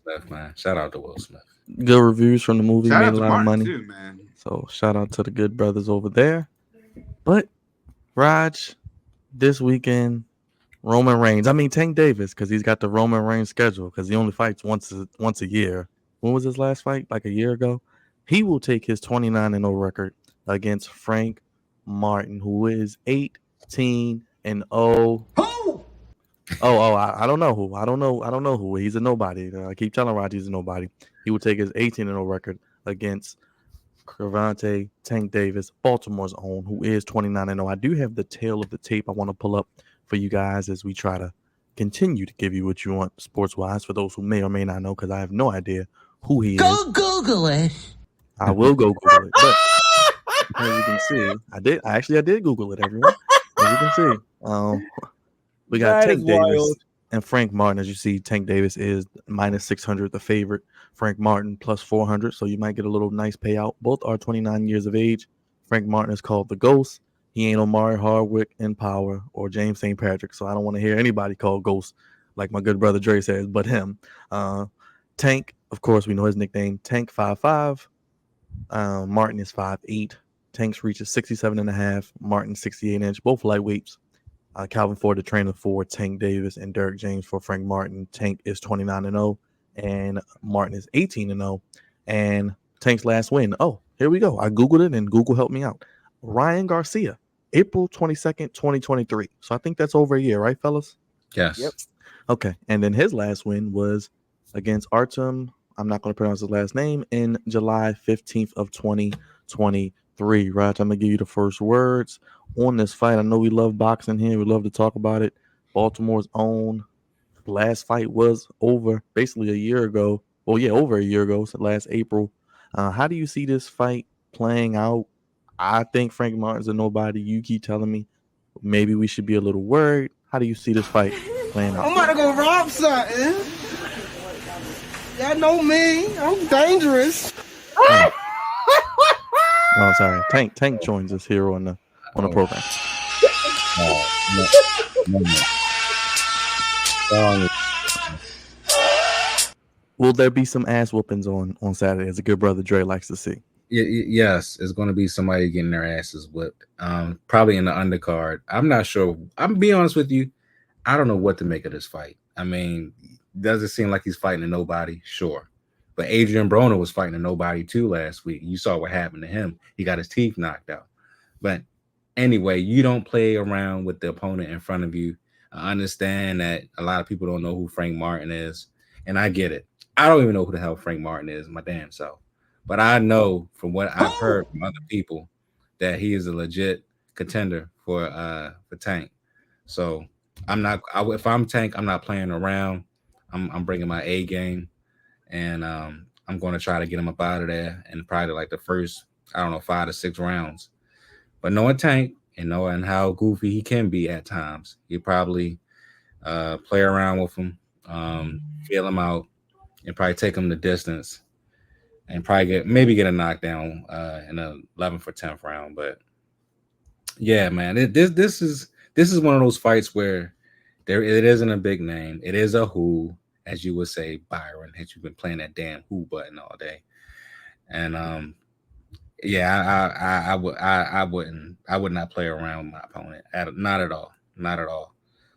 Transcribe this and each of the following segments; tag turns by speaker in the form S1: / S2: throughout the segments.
S1: Smith, man. Shout out to Will Smith.
S2: Good reviews from the movie,
S3: Shout
S2: made
S3: out
S2: a
S3: to
S2: lot of
S3: Martin
S2: money.
S3: too, man.
S2: So shout out to the good brothers over there. But Raj, this weekend, Roman Reigns. I mean Tank Davis, because he's got the Roman Reigns schedule because he only fights once a year. When was his last fight? Like a year ago. He will take his 29-0 record against Frank Martin, who is 18-0.
S3: Who?
S2: I don't know who. I don't know who. He's a nobody. I keep telling Raj he's a nobody. He will take his 18-0 record against Gervonta Tank Davis, Baltimore's own, who is 29-0. I do have the tail of the tape I want to pull up for you guys as we try to continue to give you what you want sports wise for those who may or may not know, because I have no idea who he is.
S4: Go Google it.
S2: I will go Google it. But as you can see, I did Google it, everyone. As you can see, we got
S5: That
S2: Tank
S5: is
S2: Davis
S5: wild.
S2: and Frank Martin. As you see, Tank Davis is minus 600, the favorite. Frank Martin plus 400, so you might get a little nice payout. Both are 29 years of age. Frank Martin is called the Ghost. He ain't Omari Hardwick in Power or James St. Patrick, so I don't want to hear anybody called Ghost, like my good brother Dre says, but him. Tank, of course, we know his nickname, Tank 5'5". Martin is 5'8". Tank's reach is 67.5. Martin 68-inch, both lightweights. Calvin Ford, the trainer for Tank Davis, and Derek James for Frank Martin. Tank is 29-0, and Martin is 18-0. And Tank's last win. Oh, here we go. I Googled it, and Google helped me out. Ryan Garcia, April 22nd, 2023. So I think that's over a year, right, fellas?
S1: Yes.
S5: Yep.
S2: Okay. And then his last win was against Artem. I'm not going to pronounce his last name. In July 15th of 2023. Raj, I'm going to give you the first words on this fight. I know we love boxing here. We love to talk about it. Baltimore's own last fight was over basically a year ago. Well, yeah, over a year ago, so last April. How do you see this fight playing out? I think Frank Martin's a nobody. You keep telling me maybe we should be a little worried. How do you see this fight playing out?
S6: I'm about to go rob something. Y'all know me. I'm dangerous.
S2: Oh, sorry. Tank joins us here on the program. Will there be some ass whoopings on Saturday, as a good brother Dre likes to see?
S1: Yes, it's going to be somebody getting their asses whipped. Probably in the undercard. I'm not sure. I'm be honest with you. I don't know what to make of this fight. I mean, does it seem like he's fighting a nobody? Sure. But Adrian Broner was fighting a nobody too last week. You saw what happened to him. He got his teeth knocked out. But anyway, you don't play around with the opponent in front of you. I understand that a lot of people don't know who Frank Martin is, and I get it. I don't even know who the hell Frank Martin is, my damn self. But I know from what I've heard from other people that he is a legit contender for Tank. So if I'm Tank, I'm not playing around. I'm bringing my A game, and I'm going to try to get him up out of there in probably like the first, 5 to 6 rounds. But knowing Tank and knowing how goofy he can be at times, you probably play around with him, feel him out, and probably take him the distance, and probably get a knockdown in the 11th or 10th round. But yeah, man, this is one of those fights where it isn't a big name. It is a who, as you would say, Byron, had you been playing that damn who button all day. And I would not play around with my opponent. Not at all.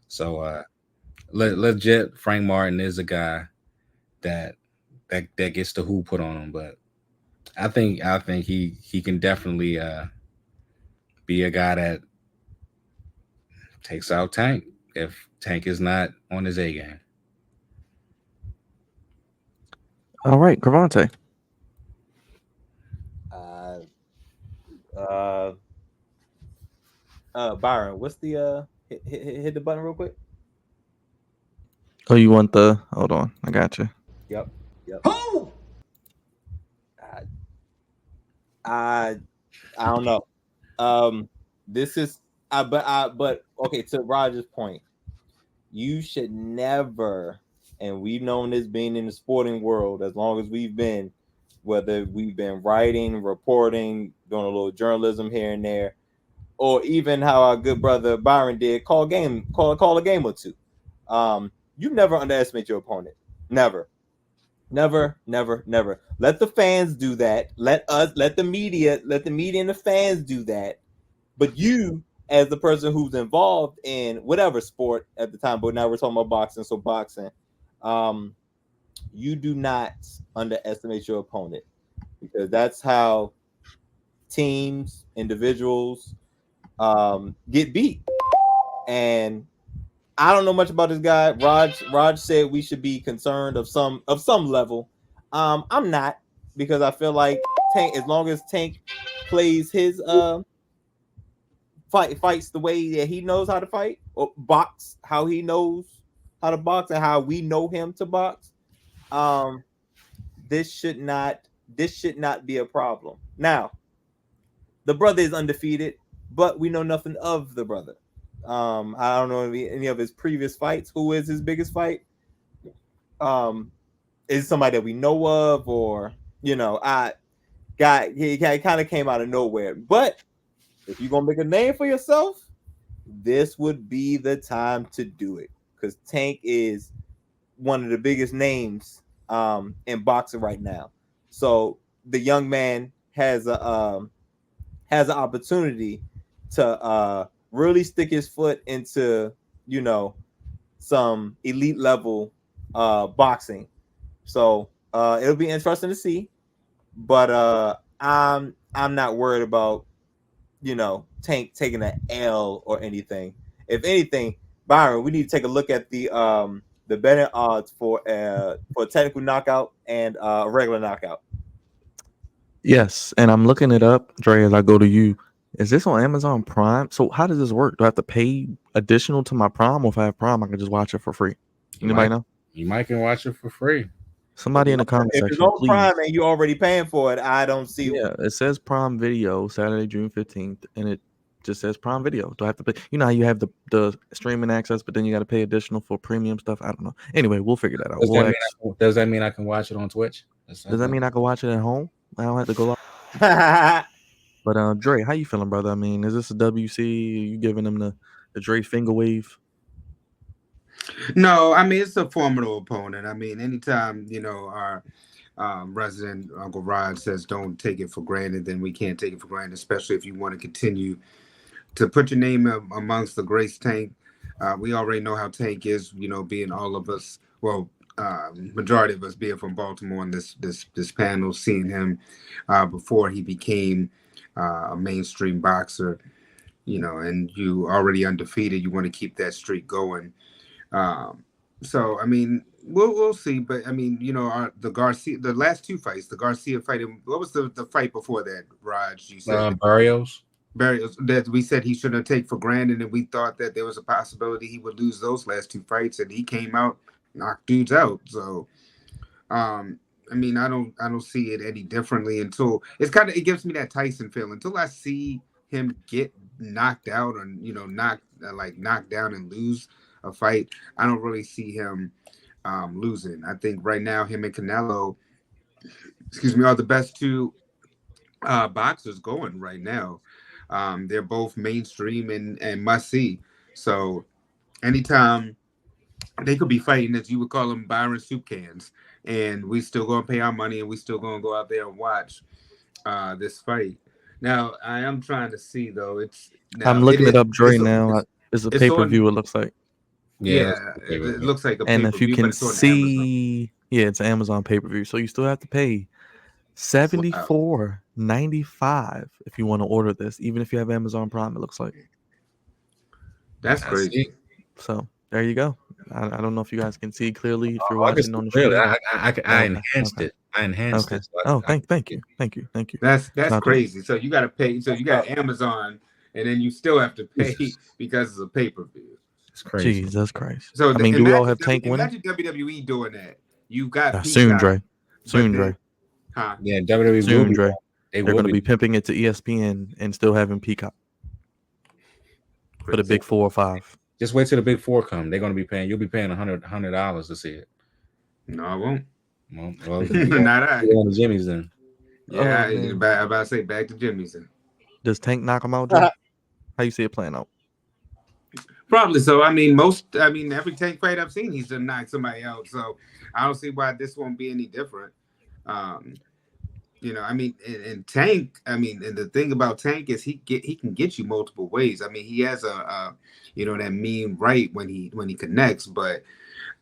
S1: So legit, Frank Martin is a guy that gets the who put on him, but I think he can definitely be a guy that takes out Tank if Tank is not on his A game.
S2: All right, Gervonta.
S5: Byron, what's the hit the button real quick?
S2: Oh, you want the? Hold on, I got you.
S5: Yep.
S3: Who?
S5: I don't know. This is but okay, to Roger's point, you should never, and we've known this being in the sporting world as long as we've been, whether we've been writing, reporting, doing a little journalism here and there, or even how our good brother Byron did, call a game or two. You never underestimate your opponent. Never. Never, never, never. Let the fans do that. Let the media and the fans do that. But you, as the person who's involved in whatever sport at the time, but now we're talking about boxing, so boxing, you do not underestimate your opponent, because that's how teams, individuals, get beat. And I don't know much about this guy. Raj said we should be concerned of some level. I'm not, because I feel like Tank, as long as Tank plays his fights the way that he knows how to fight, or box how he knows how to box and how we know him to box, this should not be a problem. Now, the brother is undefeated, but we know nothing of the brother. I don't know any of his previous fights. Who is his biggest fight? Is somebody that we know of, or he kind of came out of nowhere. But if you're gonna make a name for yourself, this would be the time to do it, because Tank is one of the biggest names in boxing right now. So the young man has an opportunity to really stick his foot into some elite level boxing. So it'll be interesting to see, but I'm not worried about Tank taking an L or anything. If anything, Byron, we need to take a look at the betting odds for a technical knockout and a regular knockout.
S2: Yes, and I'm looking it up, Dre, as I go to you. Is this on Amazon Prime? So how does this work? Do I have to pay additional to my Prime, or if I have Prime, I can just watch it for free? Anybody know?
S1: You might can watch it for free.
S2: Somebody in the comment
S5: If
S2: section,
S5: it's on
S2: please.
S5: Prime and you're already paying for it, I don't see.
S2: Yeah, it says Prime Video, Saturday, June 15th, and it just says Prime Video. Do I have to pay? You know how you have the streaming access, but then you got to pay additional for premium stuff? I don't know. Anyway, we'll figure that out.
S1: Does that mean I can watch it on Twitch?
S2: Does that mean I can watch it at home? I don't have to go out. But Dre, how you feeling, brother? I mean, is this a WC? Are you giving them the Dre finger wave?
S3: No, I mean, it's a formidable opponent. I mean, anytime our resident Uncle Rod says don't take it for granted, then we can't take it for granted, especially if you want to continue to put your name amongst the greats. Tank. We already know how Tank is, being all of us, well, majority of us being from Baltimore on this panel, seeing him before he became a mainstream boxer, and you already undefeated. You want to keep that streak going. So I mean, we'll see. But I mean, the last two fights, the Garcia fight, and what was the fight before that, Raj? You said
S1: Barrios,
S3: that we said he shouldn't take for granted, and we thought that there was a possibility he would lose those last two fights, and he came out, knocked dudes out. So, I mean, I don't see it any differently until it gives me that Tyson feeling until I see him get knocked out or knocked down and lose a fight. I don't really see him losing. I think right now him and Canelo, are the best two boxers going right now. They're both mainstream and must see. So anytime they could be fighting, as you would call them, Byron soup cans, and we still gonna pay our money and we still gonna go out there and watch this fight. Now I am trying to see though.
S2: I'm looking it up, Dre. Now it's a pay-per-view. It looks like.
S3: Yeah, it looks like a pay-per-view.
S2: And if you can see, it's an Amazon pay-per-view, so you still have to pay $74.95 if you want to order this, even if you have Amazon Prime. It looks like.
S3: That's crazy.
S2: So there you go. I don't know if you guys can see clearly if you're watching on the stream.
S1: I enhanced it. I enhanced it.
S2: So thank you.
S3: That's crazy. So you got to pay. So you got Amazon, and then you still have to pay because it's a pay-per-view.
S1: It's crazy.
S2: Jesus Christ.
S3: So
S2: I mean, do we all have Tank winning?
S3: Imagine WWE doing that. You got
S2: soon, Dre. Dre.
S3: Huh?
S1: Yeah, WWE
S2: soon, Dre. They're going to be pimping it to ESPN and still having Peacock for the big 4 or 5.
S1: Just wait till the big 4 come. They're going to be paying. You'll be paying $100 to see it.
S3: No, I won't.
S1: Well,
S3: not I.
S1: On the Jimmy's then.
S3: Yeah, I'm about to say back to Jimmy's then.
S2: Does Tank knock him out, Dre? How you see it playing out?
S3: Probably so. Every Tank fight I've seen, he's done knock somebody out. So I don't see why this won't be any different. Um, and Tank. And the thing about Tank is he can get you multiple ways. He has that mean right when he connects. But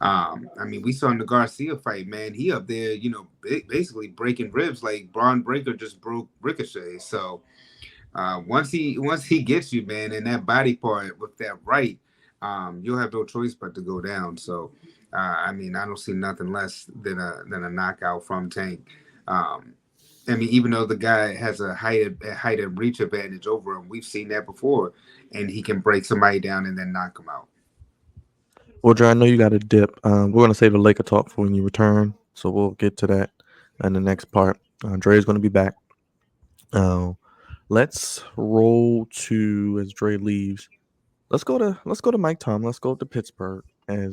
S3: we saw in the Garcia fight, man, he up there, basically breaking ribs like Braun Breaker just broke Ricochet. So once he gets you, man, in that body part with that right, you'll have no choice but to go down. So, I don't see nothing less than a knockout from Tank. Um, even though the guy has a height and reach advantage over him, we've seen that before, and he can break somebody down and then knock him out.
S2: Well, Dre, I know you got a dip. We're going to save the Laker talk for when you return, so we'll get to that in the next part. Dre is going to be back. Let's roll to as Dre leaves. Let's go to Mike Tom. Let's go to Pittsburgh as